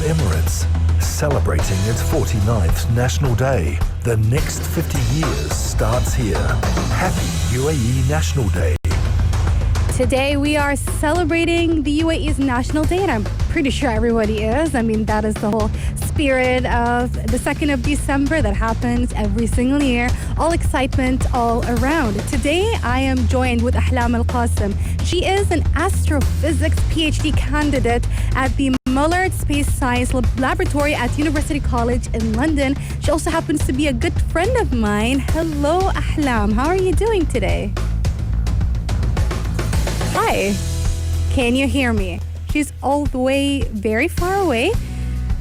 Emirates, celebrating its 49th National Day. The next 50 years starts here. Happy UAE National Day. Today we are celebrating the UAE's National Day, and I'm pretty sure everybody is. I mean, that is the whole spirit of the 2nd of December that happens every single year. All excitement all around. Today I am joined with Ahlam Qasem. She is an astrophysics PhD candidate at the Mullard Space Science Laboratory at University College in London. She also happens to be a good friend of mine. Hello, Ahlam. How are you doing today? Hi, can you hear me? She's all the way very far away.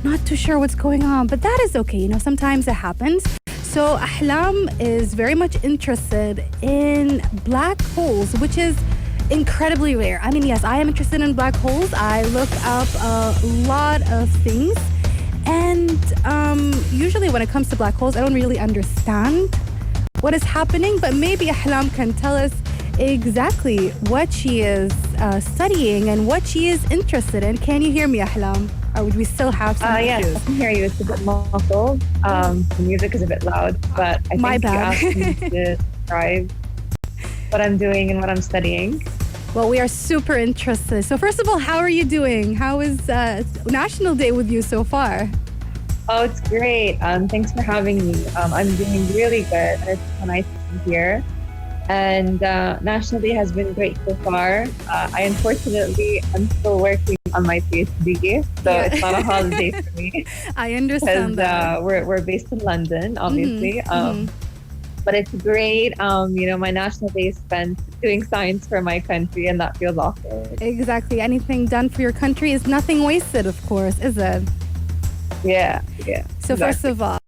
Not too sure what's going on, but that is okay. You know, sometimes it happens. So Ahlam is very much interested in black holes, which is incredibly rare. I mean, yes, I am interested in black holes. I look up a lot of things. And usually when it comes to black holes, I don't really understand what is happening, but maybe Ahlam can tell us exactly what she is studying and what she is interested in. Can you hear me, Ahlam? Or would we still have some issues? Yes, I can hear you. It's a bit muffled. The music is a bit loud, but I My think bad. you asked me to describe what I'm doing and what I'm studying. Well, we are super interested. So first of all, how are you doing? How is National Day with you so far? Oh, it's great. Thanks for having me. I'm doing really good. It's so nice to be here. And National Day has been great so far. I unfortunately am still working on my PhD, so it's not a holiday for me. I understand that. We're based in London, obviously. But it's great. My National Day is spent doing science for my country, and that feels awesome. Exactly. Anything done for your country is nothing wasted, of course, is it? Yeah. So exactly. First of all,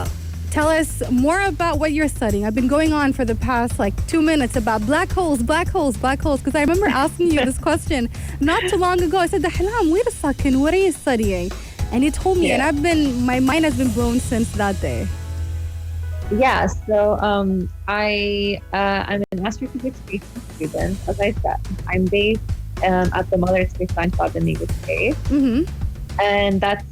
tell us more about what you're studying. I've been going on for the past 2 minutes about black holes, because I remember asking you this question not too long ago. I said, Ahlam, wait a second, what are you studying? And you told me, and my mind has been blown since that day. Yeah, so I'm an astrophysics PhD student. As I said, I'm based at the Mullard Space Science Lab in the UK. And that's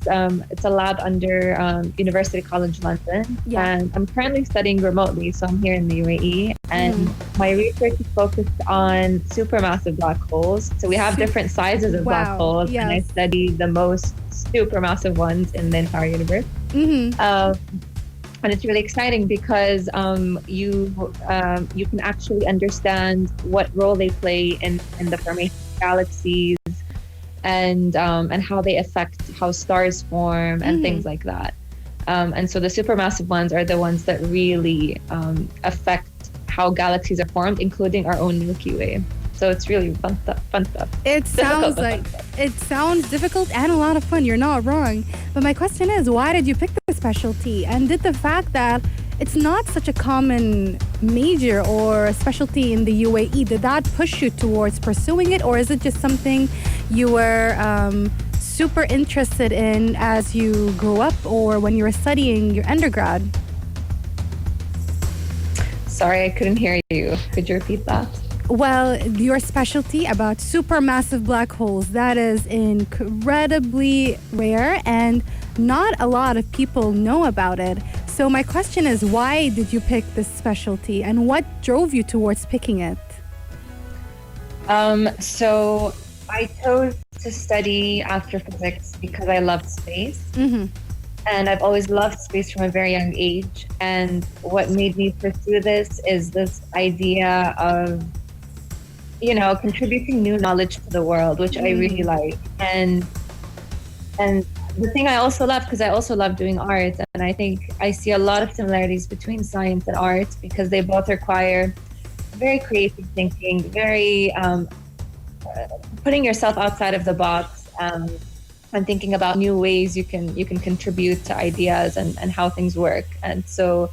it's a lab under University College London. And I'm currently studying remotely, so I'm here in the UAE. And my research is focused on supermassive black holes. So we have different sizes of black holes, and I study the most supermassive ones in the entire universe. And it's really exciting because you can actually understand what role they play in the formation of galaxies. And how they affect how stars form and things like that. And so the supermassive ones are the ones that really affect how galaxies are formed, including our own Milky Way. So it's really fun stuff. It sounds difficult and a lot of fun. You're not wrong. But my question is, why did you pick this specialty? And did the fact that it's not such a common major or specialty in the UAE, did that push you towards pursuing it? Or is it just something you were super interested in as you grew up or when you were studying your undergrad? Sorry, I couldn't hear you. Could you repeat that? Well, your specialty about supermassive black holes, that is incredibly rare and not a lot of people know about it. So my question is, why did you pick this specialty and what drove you towards picking it? So I chose to study astrophysics because I loved space. And I've always loved space from a very young age. And what made me pursue this is this idea of, contributing new knowledge to the world, which I really like. And the thing I also love, because I also love doing art, and I think I see a lot of similarities between science and art because they both require very creative thinking, very putting yourself outside of the box, and thinking about new ways you can contribute to ideas and how things work. And so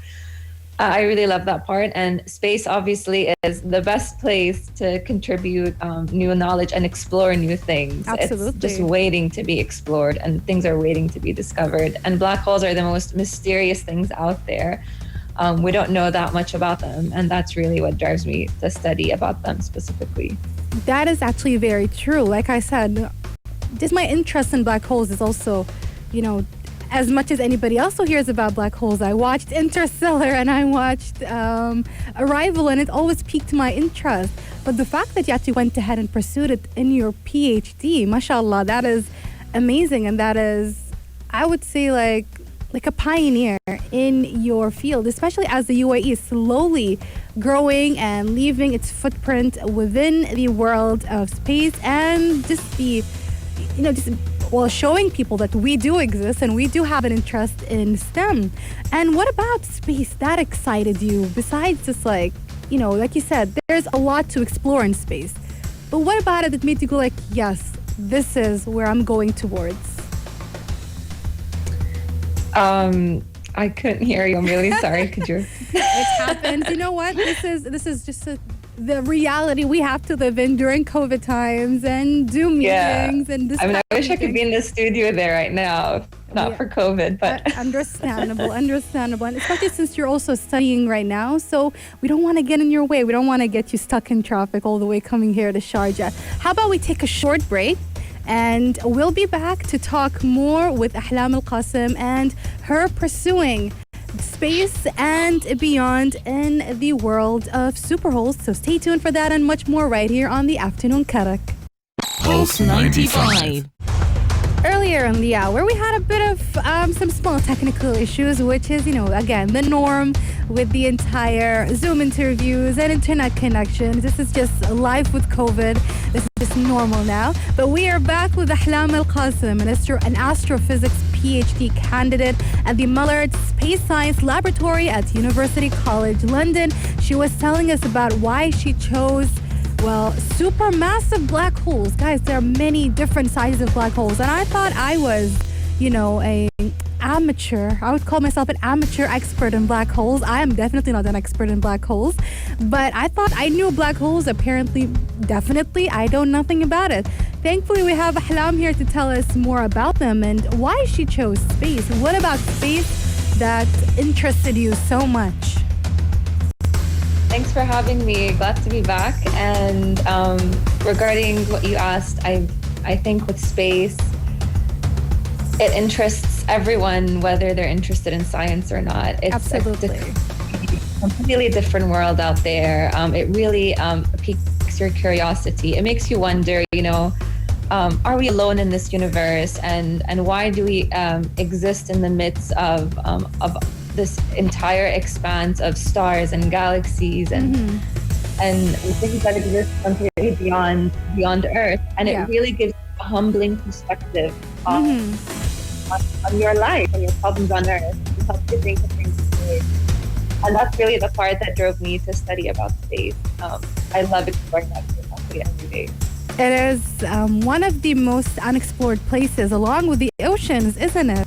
I really love that part. And space obviously is the best place to contribute new knowledge and explore new things. Absolutely. It's just waiting to be explored and things are waiting to be discovered. And black holes are the most mysterious things out there. We don't know that much about them. And that's really what drives me to study about them specifically. That is actually very true. Like I said, just my interest in black holes is also you know, as much as anybody else who hears about black holes, I watched Interstellar and I watched Arrival, and it always piqued my interest. But the fact that you actually went ahead and pursued it in your PhD, mashallah, that is amazing. And that is, I would say, like a pioneer in your field, especially as the UAE is slowly growing and leaving its footprint within the world of space, and just showing people that we do exist and we do have an interest in STEM. And what about space that excited you? Besides just like you said, there's a lot to explore in space. But what about it that made you go like, yes, this is where I'm going towards? I couldn't hear you. I'm really sorry. Could you? It happens. You know what? This is just the reality we have to live in during COVID times and Zoom meetings and this. I mean, I wish I could be in the studio there right now, if not for COVID, but understandable, and especially since you're also studying right now, so we don't want to get in your way. We don't want to get you stuck in traffic all the way coming here to Sharjah. How about we take a short break? And we'll be back to talk more with Ahlam Qasem and her pursuing space and beyond in the world of superholes. So stay tuned for that and much more right here on the Afternoon Karak. Pulse 95. Earlier in the hour, we had a bit of some small technical issues, which is, again, the norm with the entire Zoom interviews and internet connections. This is just life with COVID. This is just normal now. But we are back with Ahlam Qasem, an astrophysics PhD candidate at the Mullard Space Science Laboratory at University College London. She was telling us about why she chose supermassive black holes. Guys, there are many different sizes of black holes. And I thought I was, I would call myself an amateur expert in black holes. I am definitely not an expert in black holes. But I thought I knew black holes. Apparently, definitely, I know nothing about it. Thankfully, we have Ahlam here to tell us more about them and why she chose space. What about space that interested you so much? Thanks for having me. Glad to be back. And regarding what you asked, I think with space, it interests everyone, whether they're interested in science or not. It's absolutely a completely different world out there. It really piques your curiosity. It makes you wonder, are we alone in this universe? And why do we exist in the midst of this entire expanse of stars and galaxies and things that exist completely beyond Earth? And it really gives a humbling perspective on your life and your problems on Earth. It helps you think of things new. And that's really the part that drove me to study about space. I love exploring that curiosity every day. It is one of the most unexplored places along with the oceans, isn't it?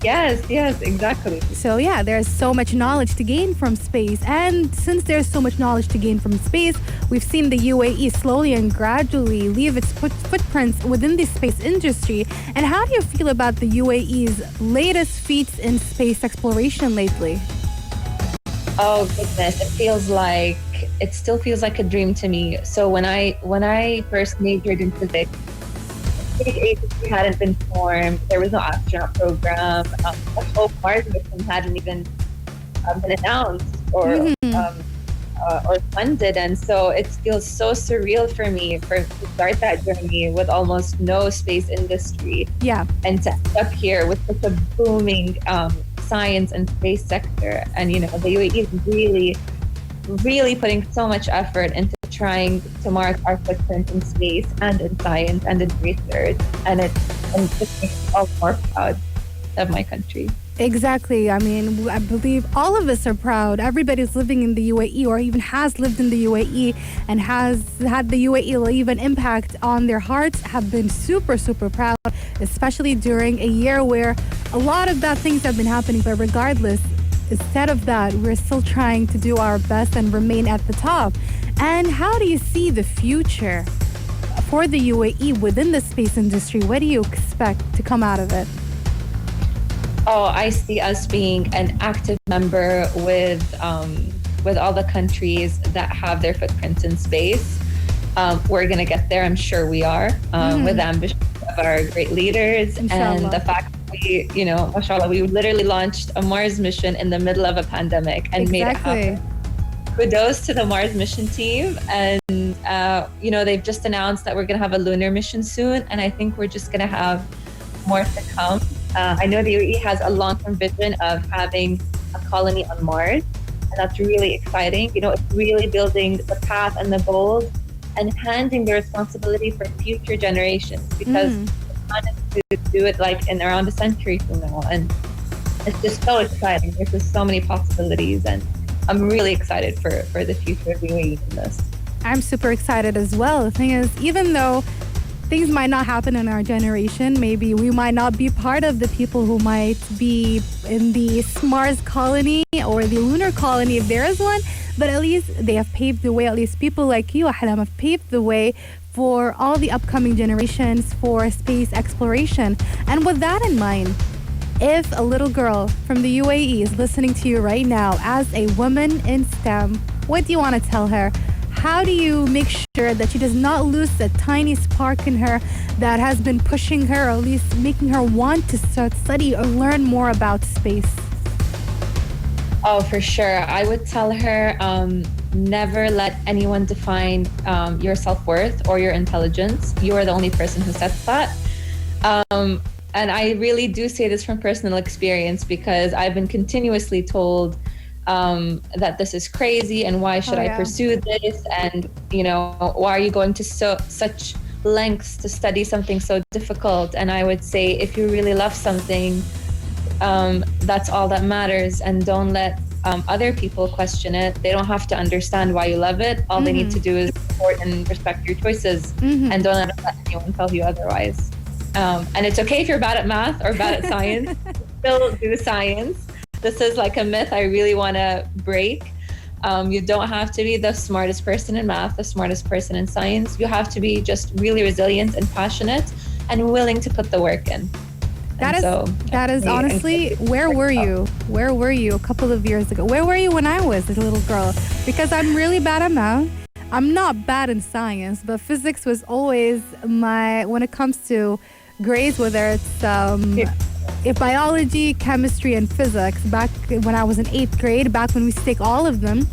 Yes, exactly. So there's so much knowledge to gain from space. And since there's so much knowledge to gain from space, we've seen the UAE slowly and gradually leave its footprints within the space industry. And how do you feel about the UAE's latest feats in space exploration lately? Oh goodness, it still feels like a dream to me. So when I first majored in physics, space agency hadn't been formed. There was no astronaut program. The whole Mars mission hadn't even been announced or funded, and so it feels so surreal for me to start that journey with almost no space industry. Yeah, and to end up here with such a booming science and space sector, and the UAE is really putting so much effort into trying to mark our footprint in space and in science and in research, and it just makes me all more proud of my country. Exactly. I mean, I believe all of us are proud. Everybody's living in the UAE or even has lived in the UAE and has had the UAE leave an impact on their hearts have been super, super proud, especially during a year where a lot of bad things have been happening. But regardless, instead of that, we're still trying to do our best and remain at the top. And how do you see the future for the UAE within the space industry? What do you expect to come out of it? Oh, I see us being an active member with all the countries that have their footprints in space. We're going to get there. I'm sure we are, with the ambition of our great leaders. Inshallah. And the fact we, mashallah, we literally launched a Mars mission in the middle of a pandemic and made it happen. Kudos to the Mars mission team. And, they've just announced that we're going to have a lunar mission soon. And I think we're just going to have more to come. I know the UAE has a long-term vision of having a colony on Mars. And that's really exciting. It's really building the path and the goals and handing the responsibility for future generations, because it's not to do it like in around a century from now. And it's just so exciting. There's just so many possibilities, and I'm really excited for the future of the UAE in this. I'm super excited as well. The thing is, even though things might not happen in our generation, maybe we might not be part of the people who might be in the Mars colony or the lunar colony if there is one, but at least they have paved the way. At least people like you, Ahlam, have paved the way for all the upcoming generations for space exploration. And with that in mind, if a little girl from the UAE is listening to you right now as a woman in STEM, what do you want to tell her? How do you make sure that she does not lose that tiny spark in her that has been pushing her, or at least making her want to start study or learn more about space? Oh, for sure. I would tell her, never let anyone define your self-worth or your intelligence. You are the only person who sets that. And I really do say this from personal experience, because I've been continuously told that this is crazy, and why should I pursue this, and why are you going to such lengths to study something so difficult? And I would say, if you really love something, that's all that matters, and don't let other people question it. They don't have to understand why you love it. All they need to do is support and respect your choices, and don't ever let anyone tell you otherwise. And it's okay if you're bad at math or bad at science. Still do science. This is like a myth I really want to break. You don't have to be the smartest person in math, the smartest person in science. You have to be just really resilient and passionate and willing to put the work in. That is honestly, where were you? Where were you a couple of years ago? Where were you when I was a little girl? Because I'm really bad at math. I'm not bad in science, but physics was always when it comes to grades, whether it's if biology, chemistry, and physics, back when I was in 8th grade, back when we used to take all of them.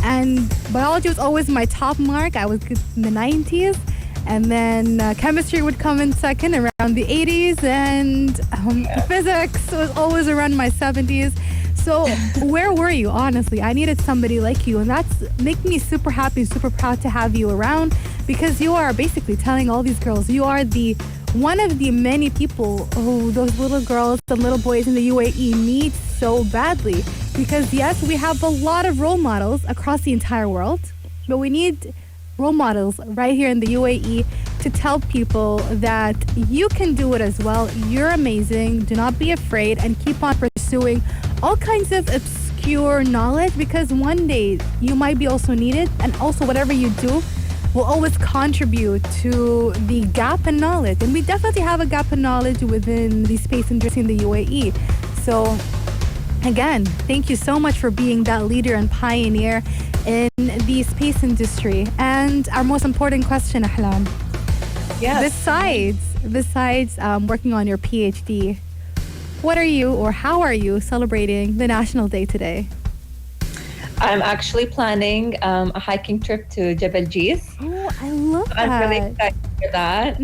And biology was always my top mark. I was good in the 90s. And then chemistry would come in second around the 80s. And physics was always around my 70s. So where were you, honestly? I needed somebody like you. And that's making me super happy, super proud to have you around, because you are basically telling all these girls, you are one of the many people who those little girls and little boys in the UAE need so badly. Because yes, we have a lot of role models across the entire world, but we need role models right here in the UAE to tell people that you can do it as well. You're amazing. Do not be afraid, and keep on pursuing all kinds of obscure knowledge, because one day you might be also needed, and also whatever you do will always contribute to the gap in knowledge. And we definitely have a gap in knowledge within the space industry in the UAE. So again, thank you so much for being that leader and pioneer in the space industry. And our most important question, Ahlam. Yes. Besides working on your PhD, what are you, or how are you celebrating the National Day today? I'm actually planning a hiking trip to Jebel Jis. Oh, I love that. I'm really excited for that.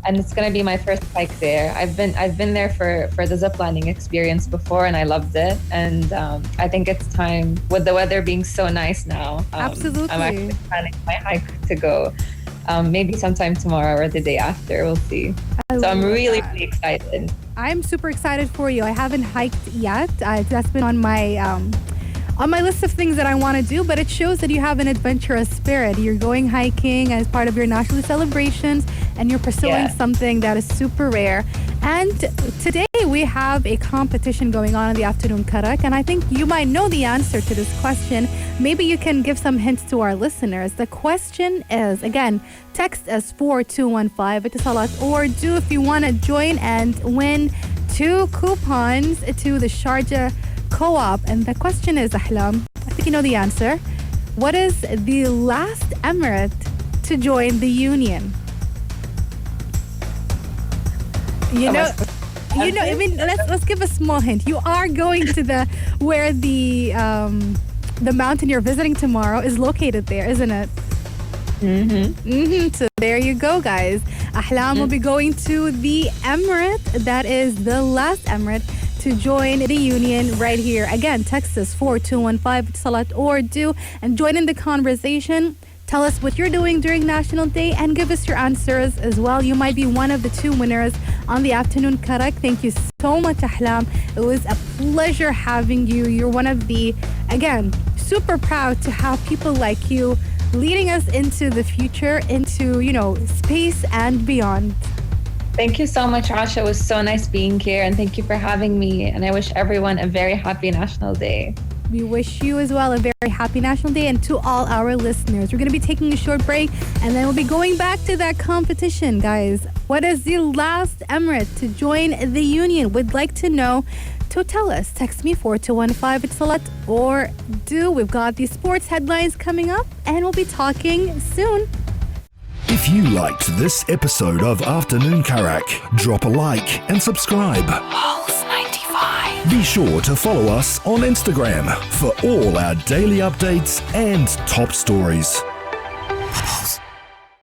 And it's going to be my first hike there. I've been there for the ziplining experience before, and I loved it. And I think it's time, with the weather being so nice now. Absolutely. I'm actually planning my hike to go maybe sometime tomorrow or the day after. We'll see. So I'm really excited. I'm super excited for you. I haven't hiked yet. That's been on my list of things that I want to do, but it shows that you have an adventurous spirit. You're going hiking as part of your national celebrations, and you're pursuing something that is super rare. And today we have a competition going on in the afternoon, Karak, and I think you might know the answer to this question. Maybe you can give some hints to our listeners. The question is, again, text as 4215 Etisalat, or do if you want to join and win 2 coupons to the Sharjah Co-op. And the question is, Ahlam, I think you know the answer. What is the last emirate to join the Union? You know, You know, I mean, let's give a small hint. You are going to where the mountain you're visiting tomorrow is located there, isn't it? So there you go, guys. Ahlam will be going to the emirate. That is the last emirate to join the union right here. Again, text us 4215 Salat or do and join in the conversation. Tell us what you're doing during National Day and give us your answers as well. You might be one of the 2 winners on the afternoon Karak. Thank you so much, Ahlam. It was a pleasure having you. You're one of the, again, super proud to have people like you leading us into the future, into, you know, space and beyond. Thank you so much, Asha. It was so nice being here, and thank you for having me. And I wish everyone a very happy National Day. We wish you as well a very happy National Day, and to all our listeners. We're going to be taking a short break, and then we'll be going back to that competition, guys. What is the last emirate to join the union? We'd like to know. So tell us. Text me 4215 Salat or do. We've got the sports headlines coming up, and we'll be talking soon. If you liked this episode of Afternoon Karak, drop a like and subscribe. Pulse 95. Be sure to follow us on Instagram for all our daily updates and top stories.